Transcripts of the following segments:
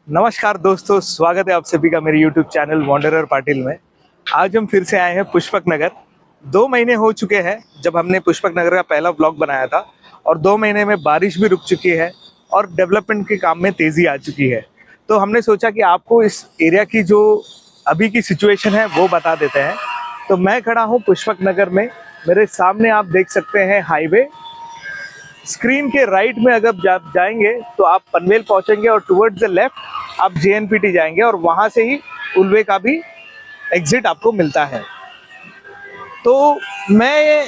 नमस्कार दोस्तों, स्वागत है आप सभी का मेरे YouTube चैनल वॉन्डरर पाटिल में। आज हम फिर से आए हैं पुष्पक नगर। 2 महीने हो चुके हैं जब हमने पुष्पक नगर का पहला ब्लॉग बनाया था और 2 महीने में बारिश भी रुक चुकी है और डेवलपमेंट के काम में तेज़ी आ चुकी है। तो हमने सोचा कि आपको इस एरिया की जो अभी की सिचुएशन है वो बता देते हैं। तो मैं खड़ा हूँ पुष्पक नगर में। मेरे सामने आप देख सकते हैं हाईवे। स्क्रीन के राइट में अगर जाएंगे तो आप पनवेल पहुंचेंगे और टुवर्ड्स द लेफ्ट आप JNPT जाएंगे और वहां से ही उल्वे का भी एग्जिट आपको मिलता है। तो मैं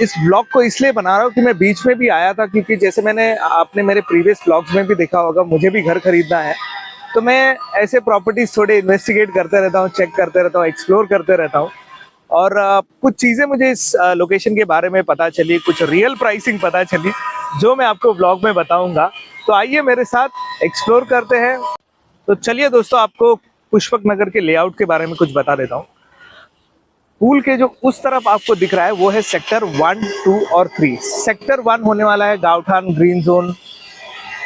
इस ब्लॉग को इसलिए बना रहा हूँ कि मैं बीच में भी आया था, क्योंकि जैसे मैंने आपने मेरे प्रीवियस ब्लॉग्स में भी देखा होगा, मुझे भी घर खरीदना है। तो मैं ऐसे प्रॉपर्टीज थोड़े इन्वेस्टिगेट करते रहता हूँ, चेक करते रहता हूँ, एक्सप्लोर करते रहता हूँ। और कुछ चीज़ें मुझे इस लोकेशन के बारे में पता चली, कुछ रियल प्राइसिंग पता चली जो मैं आपको ब्लॉग में बताऊंगा। तो आइए मेरे साथ एक्सप्लोर करते हैं। तो चलिए दोस्तों, आपको पुष्पक नगर के लेआउट के बारे में कुछ बता देता हूँ। पुल के जो उस तरफ आपको दिख रहा है वो है सेक्टर 1, 2 और 3। सेक्टर 1 होने वाला है गाँवठान ग्रीन जोन,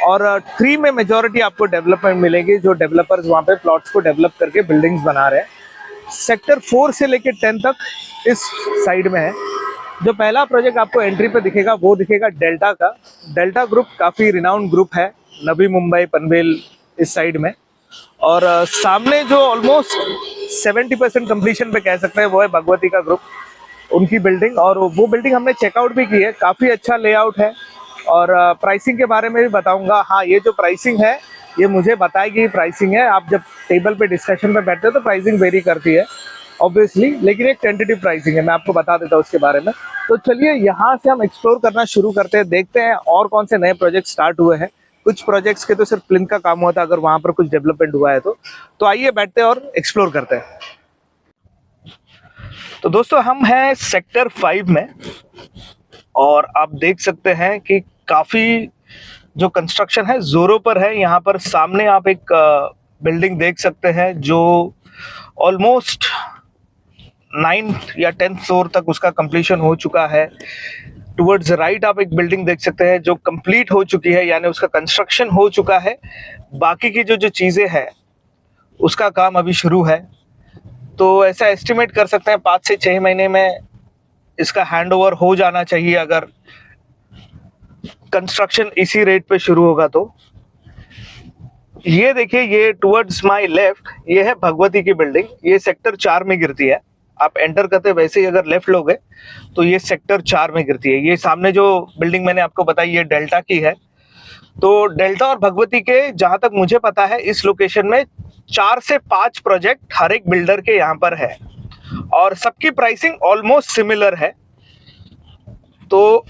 और 3 में मेजॉरिटी आपको डेवलपमेंट मिलेगी, जो डेवलपर्स वहाँ पे प्लॉट्स को डेवलप करके बिल्डिंग्स बना रहे हैं। सेक्टर 4 से लेकर 10 तक इस साइड में है। जो पहला प्रोजेक्ट आपको एंट्री पे दिखेगा वो दिखेगा डेल्टा का। डेल्टा ग्रुप काफ़ी रिनाउंड ग्रुप है, नवी मुंबई पनवेल इस साइड में। और सामने जो ऑलमोस्ट 70% कंप्लीशन पे कह सकते हैं वो है भगवती का ग्रुप, उनकी बिल्डिंग। और वो बिल्डिंग हमने चेकआउट भी की है, काफ़ी अच्छा लेआउट है। और प्राइसिंग के बारे में भी बताऊंगा। हाँ, ये जो प्राइसिंग है ये मुझे बताएगी प्राइसिंग है। आप जब टेबल पे डिस्कशन पे बैठते हो तो प्राइसिंग वेरी करती है ऑब्वियसली, लेकिन एक टेंटेटिव प्राइसिंग है, मैं आपको बता देता हूँ उसके बारे में। तो चलिए यहाँ से हम एक्सप्लोर करना शुरू करते हैं, देखते हैं और कौन से नए प्रोजेक्ट स्टार्ट हुए हैं। कुछ प्रोजेक्ट्स के तो सिर्फ प्लिंथ का काम हुआ था, अगर वहाँ पर कुछ डेवलपमेंट हुआ है तो आइए बैठते हैं और एक्सप्लोर करते हैं। तो दोस्तों, हम हैं सेक्टर 5 में और आप देख सकते हैं कि काफ़ी जो कंस्ट्रक्शन है जोरों पर है। यहाँ पर सामने आप एक बिल्डिंग देख सकते हैं जो ऑलमोस्ट 9th या 10th फ्लोर तक उसका कंप्लीशन हो चुका है। टुवर्ड्स राइट आप एक बिल्डिंग देख सकते हैं जो कंप्लीट हो चुकी है, यानी उसका कंस्ट्रक्शन हो चुका है। बाकी की जो चीज़ें हैं उसका काम अभी शुरू है। तो ऐसा एस्टिमेट कर सकते हैं 5 से 6 महीने में इसका हैंडओवर हो जाना चाहिए, अगर कंस्ट्रक्शन इसी रेट पे शुरू होगा तो। ये देखिए, ये टुवर्ड्स माय लेफ्ट ये है भगवती की बिल्डिंग। ये सेक्टर 4 में गिरती है। आप एंटर करते वैसे ही अगर लेफ्ट लोगे तो ये सेक्टर 4 में गिरती है। ये सामने जो बिल्डिंग मैंने आपको बताई ये डेल्टा की है। तो डेल्टा और भगवती के जहां तक मुझे पता है इस लोकेशन में 4 से 5 प्रोजेक्ट हर एक बिल्डर के यहाँ पर है और सबकी प्राइसिंग ऑलमोस्ट सिमिलर है। तो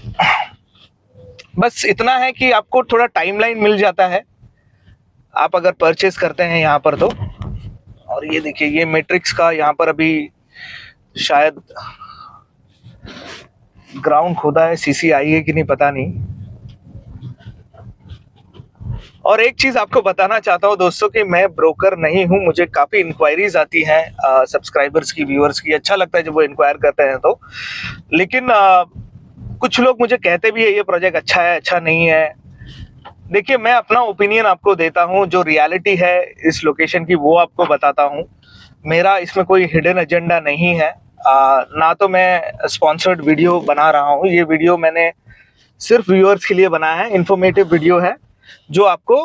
बस इतना है कि आपको थोड़ा टाइमलाइन मिल जाता है आप अगर परचेस करते हैं यहाँ पर तो। और ये देखिए, ये मैट्रिक्स का यहाँ पर अभी शायद ग्राउंड खोदा है, CC आई है कि नहीं पता नहीं। और एक चीज आपको बताना चाहता हूँ दोस्तों कि मैं ब्रोकर नहीं हूँ। मुझे काफी इंक्वायरीज आती हैं सब्सक्राइबर्स की, व्यूअर्स की। अच्छा लगता है जब वो इंक्वायर करते हैं तो। लेकिन कुछ लोग मुझे कहते भी है ये प्रोजेक्ट अच्छा है, अच्छा नहीं है। देखिए, मैं अपना ओपिनियन आपको देता हूँ, जो रियलिटी है इस लोकेशन की वो आपको बताता हूँ। मेरा इसमें कोई हिडन एजेंडा नहीं है, ना तो मैं स्पॉन्सर्ड वीडियो बना रहा हूँ। ये वीडियो मैंने सिर्फ व्यूअर्स के लिए बनाया है, इंफॉर्मेटिव वीडियो है जो आपको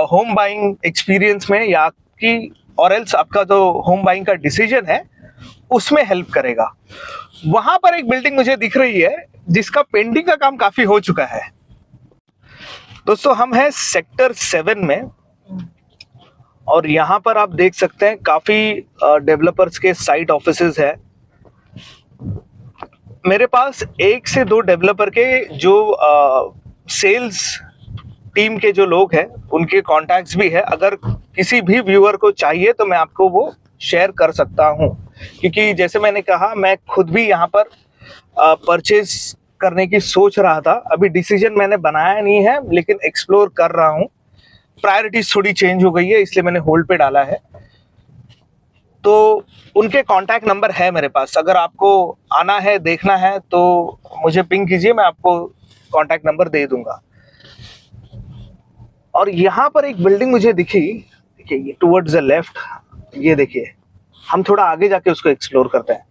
होम बाइंग एक्सपीरियंस में या आपकी और एल्स आपका जो होम बाइंग का डिसीजन है उसमें हेल्प करेगा। वहां पर एक बिल्डिंग मुझे दिख रही है जिसका पेंटिंग का काम काफी हो चुका है। दोस्तों, हम हैं सेक्टर 7 में और यहाँ पर आप देख सकते हैं काफी डेवलपर्स के साइट ऑफिसेज है। मेरे पास 1 से 2 डेवलपर के जो सेल्स टीम के जो लोग हैं उनके कॉन्टैक्ट्स भी है। अगर किसी भी व्यूअर को चाहिए तो मैं आपको वो शेयर कर सकता हूँ, क्योंकि जैसे मैंने कहा मैं खुद भी यहाँ पर परचेज करने की सोच रहा था। अभी डिसीजन मैंने बनाया नहीं है, लेकिन एक्सप्लोर कर रहा हूँ। प्रायोरिटीज थोड़ी चेंज हो गई है इसलिए मैंने होल्ड पे डाला है। तो उनके कांटेक्ट नंबर है मेरे पास, अगर आपको आना है देखना है तो मुझे पिंग कीजिए, मैं आपको कांटेक्ट नंबर दे दूंगा। और यहाँ पर एक बिल्डिंग मुझे दिखी, देखिए ये टुवर्ड्स द लेफ्ट, ये देखिए हम थोड़ा आगे जाके उसको एक्सप्लोर करते हैं।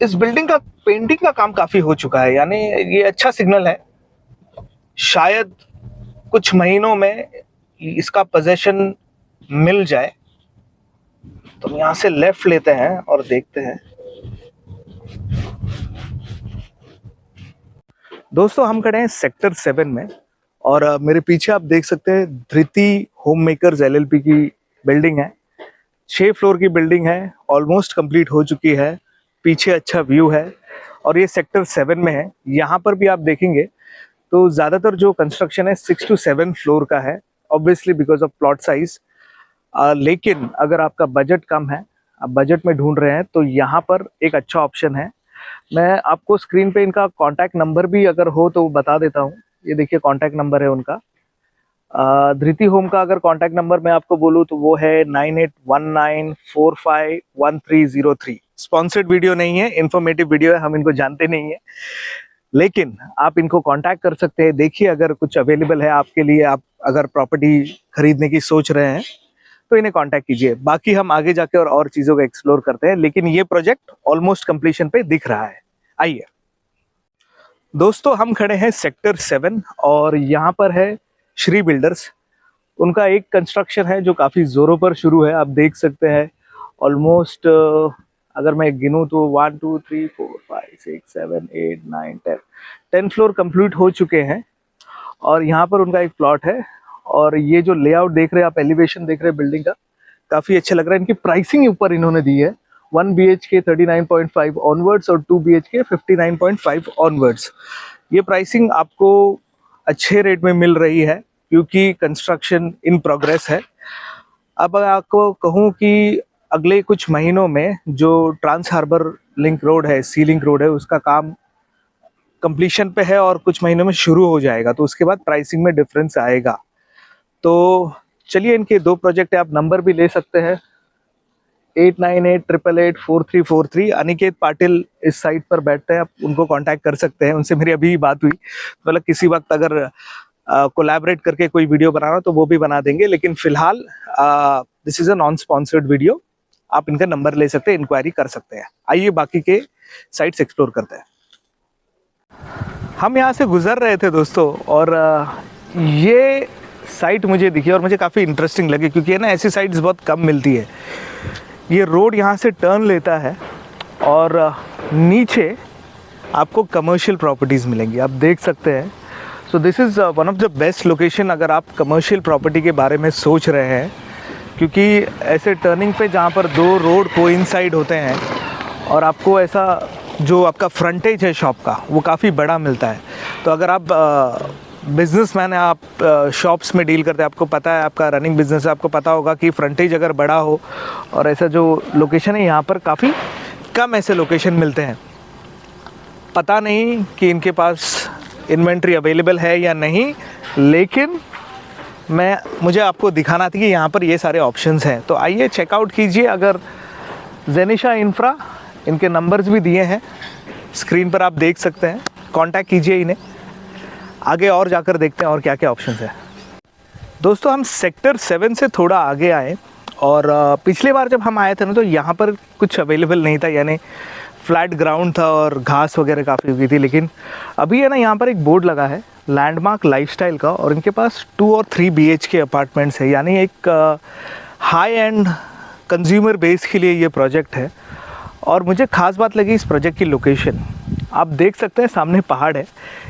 इस बिल्डिंग का पेंटिंग का काम काफी हो चुका है, यानी ये अच्छा सिग्नल है। शायद कुछ महीनों में इसका पोजेशन मिल जाए। तो हम यहाँ से लेफ्ट लेते हैं और देखते हैं। दोस्तों हम खड़े हैं सेक्टर 7 में और मेरे पीछे आप देख सकते हैं धृति होम मेकर्स LLP की बिल्डिंग है। 6 फ्लोर की बिल्डिंग है, ऑलमोस्ट कंप्लीट हो चुकी है। पीछे अच्छा व्यू है और ये सेक्टर 7 में है। यहाँ पर भी आप देखेंगे तो ज़्यादातर जो कंस्ट्रक्शन है 6 to 7 फ्लोर का है, obviously because of plot size. लेकिन अगर आपका बजट कम है, आप बजट में ढूंढ रहे हैं, तो यहाँ पर एक अच्छा ऑप्शन है। मैं आपको स्क्रीन पे इनका कॉन्टैक्ट नंबर भी अगर हो तो बता देता हूँ। ये देखिए कॉन्टैक्ट नंबर है उनका। धृति होम का अगर कॉन्टैक्ट नंबर मैं आपको बोलूँ तो वो है 9819451303। स्पॉन्सर्ड वीडियो नहीं है, इंफॉर्मेटिव वीडियो है, हम इनको जानते नहीं है, लेकिन आप इनको कांटेक्ट कर सकते हैं। देखिए अगर कुछ अवेलेबल है आपके लिए, आप अगर प्रॉपर्टी खरीदने की सोच रहे हैं तो इन्हें कांटेक्ट कीजिए। बाकी हम आगे जाके और चीज़ों को एक्सप्लोर करते हैं, लेकिन ये प्रोजेक्ट ऑलमोस्ट कंप्लीशन पे दिख रहा है। आइए दोस्तों, हम खड़े हैं सेक्टर 7 और यहाँ पर है श्री बिल्डर्स। उनका एक कंस्ट्रक्शन है जो काफ़ी ज़ोरों पर शुरू है। आप देख सकते हैं ऑलमोस्ट अगर मैं गिनूँ तो 1 2 3 4 5 6 7 8 9 10 फ्लोर कंप्लीट हो चुके हैं। और यहाँ पर उनका एक प्लॉट है और ये जो लेआउट देख रहे हैं आप, एलिवेशन देख रहे हैं बिल्डिंग का, काफ़ी अच्छा लग रहा है। इनकी प्राइसिंग ऊपर इन्होंने दी है 1 BHK 39.5 ऑनवर्ड्स और 2 BHK 59.5 ऑनवर्ड्स। ये प्राइसिंग आपको अच्छे रेट में मिल रही है क्योंकि कंस्ट्रक्शन इन प्रोग्रेस है। अब आपको कहूँ कि अगले कुछ महीनों में जो ट्रांस हार्बर लिंक रोड है, सी लिंक रोड है, उसका काम कंप्लीशन पे है और कुछ महीनों में शुरू हो जाएगा, तो उसके बाद प्राइसिंग में डिफरेंस आएगा। तो चलिए, इनके 2 प्रोजेक्ट है, आप नंबर भी ले सकते हैं 8988884343। अनिकेत पाटिल इस साइट पर बैठते हैं, आप उनको कांटेक्ट कर सकते हैं। उनसे मेरी अभी बात हुई, मतलब किसी वक्त अगर कोलैबोरेट करके कोई वीडियो बनाना तो वो भी बना देंगे, लेकिन फिलहाल this is a non sponsored video. आप इनका नंबर ले सकते हैं, इंक्वायरी कर सकते हैं। आइए बाकी के साइट्स एक्सप्लोर करते हैं। हम यहाँ से गुजर रहे थे दोस्तों और ये साइट मुझे दिखी और मुझे काफ़ी इंटरेस्टिंग लगी क्योंकि है ना, ऐसी साइट्स बहुत कम मिलती है। ये रोड यहाँ से टर्न लेता है और नीचे आपको कमर्शियल प्रॉपर्टीज़ मिलेंगी, आप देख सकते हैं। So this is one of the best location अगर आप कमर्शियल प्रॉपर्टी के बारे में सोच रहे हैं, क्योंकि ऐसे टर्निंग पे जहाँ पर 2 रोड कोइंसाइड होते हैं और आपको ऐसा जो आपका फ्रंटेज है शॉप का वो काफ़ी बड़ा मिलता है। तो अगर आप बिजनेसमैन है, आप शॉप्स में डील करते हैं, आपको पता है, आपका रनिंग बिजनेस है, आपको पता होगा कि फ्रंटेज अगर बड़ा हो और ऐसा जो लोकेशन है, यहाँ पर काफ़ी कम ऐसे लोकेशन मिलते हैं। पता नहीं कि इनके पास इन्वेंट्री अवेलेबल है या नहीं, लेकिन मुझे आपको दिखाना था कि यहाँ पर ये सारे ऑप्शंस हैं। तो आइए चेकआउट कीजिए। अगर जेनिशा इंफ्रा, इनके नंबर्स भी दिए हैं स्क्रीन पर, आप देख सकते हैं, कांटेक्ट कीजिए इन्हें। आगे और जाकर देखते हैं और क्या क्या ऑप्शंस हैं। दोस्तों हम सेक्टर 7 से थोड़ा आगे आए और पिछली बार जब हम आए थे ना, तो यहाँ पर कुछ अवेलेबल नहीं था, यानी फ्लैट ग्राउंड था और घास वगैरह काफ़ी उगी थी। लेकिन अभी है ना, यहाँ पर एक बोर्ड लगा है लैंडमार्क लाइफस्टाइल का और इनके पास 2 और 3 BHK अपार्टमेंट्स है, यानी एक हाई एंड कंज्यूमर बेस के लिए ये प्रोजेक्ट है। और मुझे ख़ास बात लगी इस प्रोजेक्ट की लोकेशन। आप देख सकते हैं सामने पहाड़ है,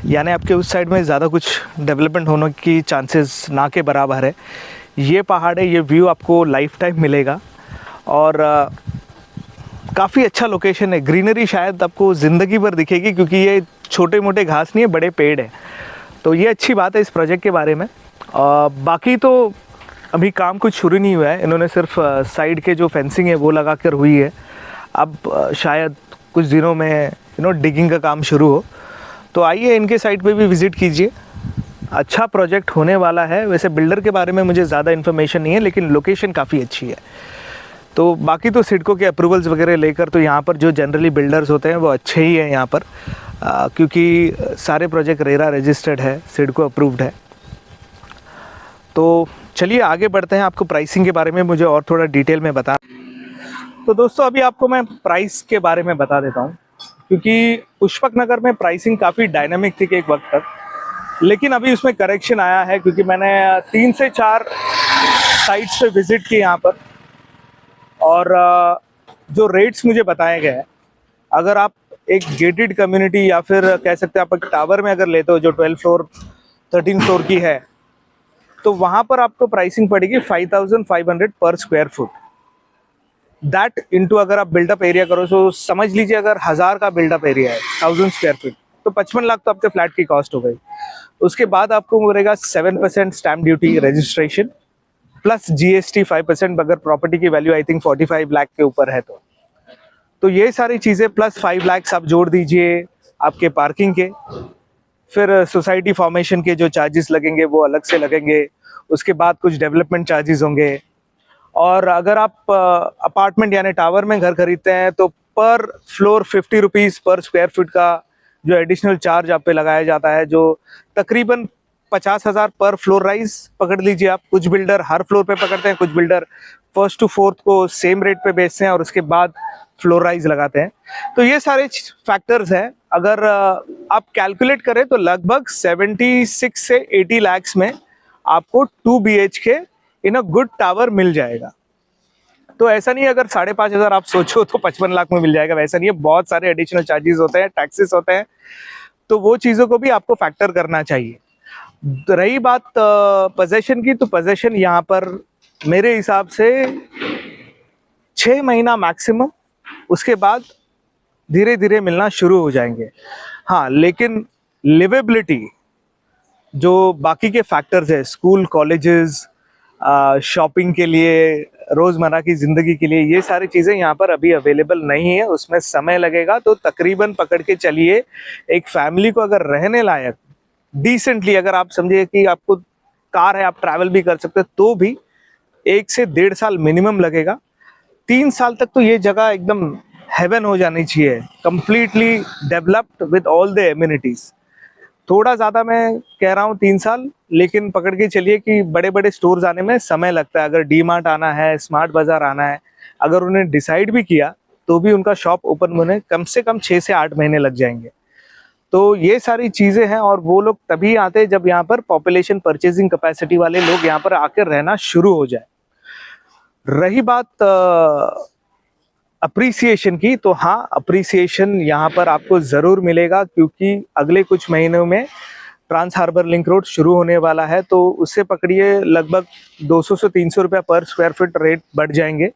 यानी आपके उस साइड में ज़्यादा कुछ डेवलपमेंट होने की चांसेस ना के बराबर है। ये पहाड़ है, ये व्यू आपको लाइफ टाइम मिलेगा और काफ़ी अच्छा लोकेशन है। ग्रीनरी शायद आपको ज़िंदगी भर दिखेगी क्योंकि ये छोटे मोटे घास नहीं है, बड़े पेड़ हैं। तो ये अच्छी बात है इस प्रोजेक्ट के बारे में। बाकी तो अभी काम कुछ शुरू नहीं हुआ है, इन्होंने सिर्फ साइड के जो फेंसिंग है वो लगा कर हुई है। अब शायद कुछ दिनों में डिगिंग का काम शुरू हो। तो आइए इनके साइट पे भी विज़िट कीजिए, अच्छा प्रोजेक्ट होने वाला है। वैसे बिल्डर के बारे में मुझे ज़्यादा इन्फॉर्मेशन नहीं है, लेकिन लोकेशन काफ़ी अच्छी है। तो बाकी तो सिडको के अप्रूवल्स वगैरह लेकर तो यहाँ पर जो जनरली बिल्डर्स होते हैं वो अच्छे ही हैं यहाँ पर, क्योंकि सारे प्रोजेक्ट रेरा रजिस्टर्ड है, सिडको अप्रूव्ड है। तो चलिए आगे बढ़ते हैं, आपको प्राइसिंग के बारे में मुझे और थोड़ा डिटेल में बता। तो दोस्तों अभी आपको मैं प्राइस के बारे में बता देता हूँ, क्योंकि पुष्पक नगर में प्राइसिंग काफ़ी डायनामिक थी एक वक्त तक, लेकिन अभी उसमें करेक्शन आया है, क्योंकि मैंने 3 से 4 साइट्स पे विज़िट की यहाँ पर, और जो रेट्स मुझे बताए गए हैं, अगर आप एक गेटेड कम्युनिटी या फिर कह सकते हैं आप एक टावर में अगर लेते हो जो 12 फ्लोर 13 फ्लोर की है, तो वहाँ पर आपको प्राइसिंग पड़ेगी 5500 पर स्क्वायर फुट। दैट इनटू अगर आप बिल्डअप एरिया करो तो समझ लीजिए अगर 1000 का बिल्डअप एरिया है 1000 स्क्वायर फीट, तो 55 लाख तो आपके फ्लैट की कॉस्ट हो गई। उसके बाद आपको मिलेगा 7% stamp duty registration plus GST 5% अगर प्रॉपर्टी की वैल्यू आई थिंक 45 लाख के ऊपर है तो ये सारी चीज़ें प्लस 5 लाख आप जोड़ दीजिए आपके पार्किंग के, फिर सोसाइटी फॉर्मेशन के जो चार्जेस लगेंगे वो अलग से लगेंगे, उसके बाद कुछ डेवलपमेंट चार्जेस होंगे, और अगर आप अपार्टमेंट यानी टावर में घर खरीदते हैं तो पर फ्लोर 50 रुपीज़ पर स्क्वायर फीट का जो एडिशनल चार्ज आप पे लगाया जाता है, जो तकरीबन 50,000 पर फ्लोर राइज पकड़ लीजिए आप। कुछ बिल्डर हर फ्लोर पे पकड़ते हैं, कुछ बिल्डर फर्स्ट टू फोर्थ को सेम रेट पे बेचते हैं और उसके बाद फ्लोर राइज लगाते हैं। तो ये सारे फैक्टर्स हैं, अगर आप कैलकुलेट करें तो लगभग 76 से 80 लाख में आपको 2 BHK in a good tower मिल जाएगा। तो ऐसा नहीं है अगर 5,500 आप सोचो तो 55 लाख में मिल जाएगा, वैसा नहीं है। बहुत सारे एडिशनल चार्जेस होते हैं, टैक्सेस होते हैं, तो वो चीज़ों को भी आपको फैक्टर करना चाहिए। रही बात पोजेशन की, तो पोजेशन यहाँ पर मेरे हिसाब से 6 महीना मैक्सिमम, उसके बाद धीरे धीरे मिलना शुरू हो जाएंगे। हाँ, लेकिन लिवेबिलिटी जो बाकी के फैक्टर्स है, स्कूल कॉलेजेस, शॉपिंग के लिए, रोज़मर्रा की ज़िंदगी के लिए, ये सारी चीज़ें यहाँ पर अभी अवेलेबल नहीं है, उसमें समय लगेगा। तो तकरीबन पकड़ के चलिए एक फैमिली को अगर रहने लायक डिसेंटली, अगर आप समझिए कि आपको कार है, आप ट्रैवल भी कर सकते हैं, तो भी 1 से 1.5 साल मिनिमम लगेगा। 3 साल तक तो ये जगह एकदम हेवन हो जानी चाहिए, completely developed with all the amenities. थोड़ा ज़्यादा मैं कह रहा हूँ 3 साल, लेकिन पकड़ के चलिए कि बड़े बड़े स्टोर्स आने में समय लगता है। अगर डी-मार्ट आना है, स्मार्ट बाज़ार आना है, अगर उन्हें डिसाइड भी किया तो भी उनका शॉप ओपन होने कम से कम 6 से 8 महीने लग जाएंगे। तो ये सारी चीज़ें हैं, और वो लोग तभी आते हैं जब यहाँ पर पॉपुलेशन परचेजिंग कैपेसिटी वाले लोग यहाँ पर आकर रहना शुरू हो जाए। रही बात अप्रिसिएशन की, तो हाँ, अप्रिसिएशन यहाँ पर आपको ज़रूर मिलेगा, क्योंकि अगले कुछ महीनों में ट्रांस हार्बर लिंक रोड शुरू होने वाला है। तो उससे पकड़िए लगभग 200 से 300 रुपया पर स्क्वायर फीट रेट बढ़ जाएंगे।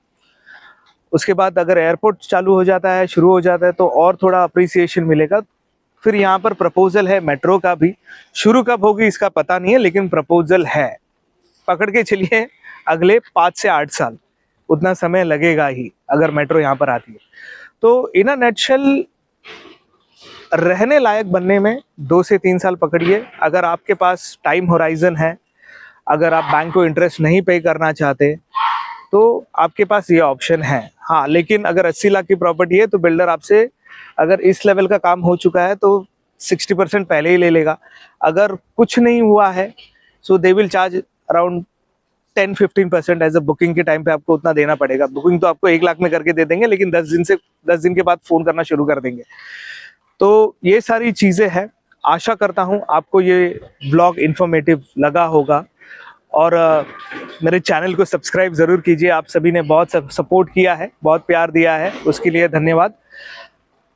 उसके बाद अगर एयरपोर्ट चालू हो जाता है, शुरू हो जाता है, तो और थोड़ा अप्रिसिएशन मिलेगा। फिर यहाँ पर प्रपोजल है मेट्रो का भी, शुरू कब होगी इसका पता नहीं है, लेकिन प्रपोजल है। पकड़ के चलिए अगले 5 से 8 साल, उतना समय लगेगा ही अगर मेट्रो यहाँ पर आती है। तो इन अ नटशेल रहने लायक बनने में 2 से 3 साल पकड़िए। अगर आपके पास टाइम होराइजन है, अगर आप बैंक को इंटरेस्ट नहीं पे करना चाहते, तो आपके पास ये ऑप्शन है। हाँ, लेकिन अगर 80 लाख की प्रॉपर्टी है तो बिल्डर आपसे अगर इस लेवल का काम हो चुका है तो 60% पहले ही ले लेगा। अगर कुछ नहीं हुआ है so they will charge around 10-15% as a booking के टाइम पे आपको उतना देना पड़ेगा। बुकिंग तो आपको 1 लाख में करके दे देंगे, लेकिन 10 दिन के बाद फ़ोन करना शुरू कर देंगे। तो ये सारी चीज़ें हैं। आशा करता हूँ आपको ये ब्लॉग इन्फॉर्मेटिव लगा होगा, और मेरे चैनल को सब्सक्राइब ज़रूर कीजिए। आप सभी ने बहुत सपोर्ट किया है, बहुत प्यार दिया है, उसके लिए धन्यवाद।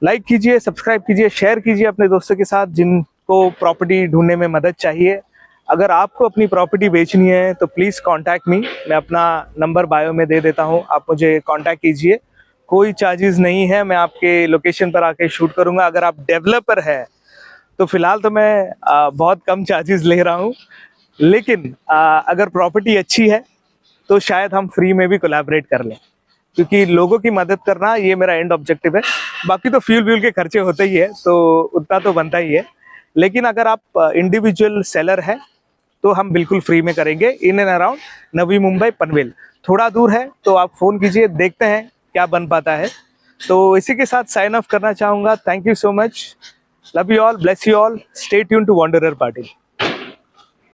लाइक कीजिए, सब्सक्राइब कीजिए, शेयर कीजिए अपने दोस्तों के साथ जिनको प्रॉपर्टी ढूंढने में मदद चाहिए। अगर आपको अपनी प्रॉपर्टी बेचनी है तो प्लीज़ कांटेक्ट मी, मैं अपना नंबर बायो में दे देता हूँ, आप मुझे कांटेक्ट कीजिए। कोई चार्जेस नहीं है, मैं आपके लोकेशन पर आके शूट करूँगा। अगर आप डेवलपर है तो फ़िलहाल तो मैं बहुत कम चार्जेस ले रहा हूँ, लेकिन अगर प्रॉपर्टी अच्छी है तो शायद हम फ्री में भी कोलैबोरेट कर लें, क्योंकि लोगों की मदद करना ये मेरा एंड ऑब्जेक्टिव है। बाकी तो फ्यूल के खर्चे होते ही है, तो उतना तो बनता ही है। लेकिन अगर आप इंडिविजुअल सेलर है तो हम बिल्कुल फ्री में करेंगे। In and around Navi Mumbai Panvel, थोड़ा दूर है तो आप फ़ोन कीजिए, देखते हैं क्या बन पाता है। तो इसी के साथ साइन ऑफ करना चाहूँगा। Thank you so much, love you all, bless you all, stay tune to Wanderer party.